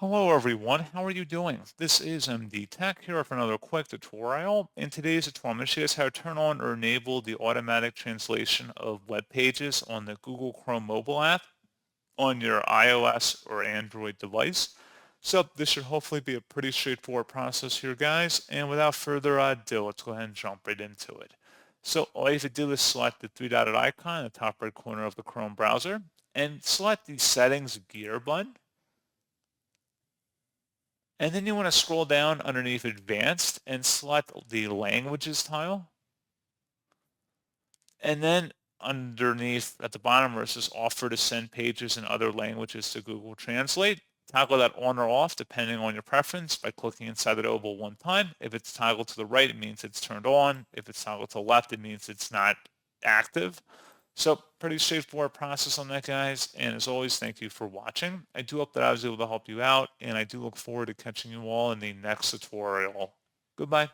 Hello everyone, how are you doing? This is MD Tech here for another quick tutorial. In today's tutorial, I'm going to show you guys how to turn on or enable the automatic translation of web pages on the Google Chrome mobile app on your iOS or Android device. So this should hopefully be a pretty straightforward process here, guys. And without further ado, let's go ahead and jump right into it. So all you have to do is select the three-dotted icon in the top right corner of the Chrome browser and select the Settings gear button. And then you want to scroll down underneath Advanced and select the Languages tile. And then underneath at the bottom where it says Offer to send pages in other languages to Google Translate, toggle that on or off depending on your preference by clicking inside that oval one time. If it's toggled to the right, it means it's turned on. If it's toggled to the left, it means it's not active. So pretty straightforward process on that, guys. And as always, thank you for watching. I do hope that I was able to help you out, and I do look forward to catching you all in the next tutorial. Goodbye.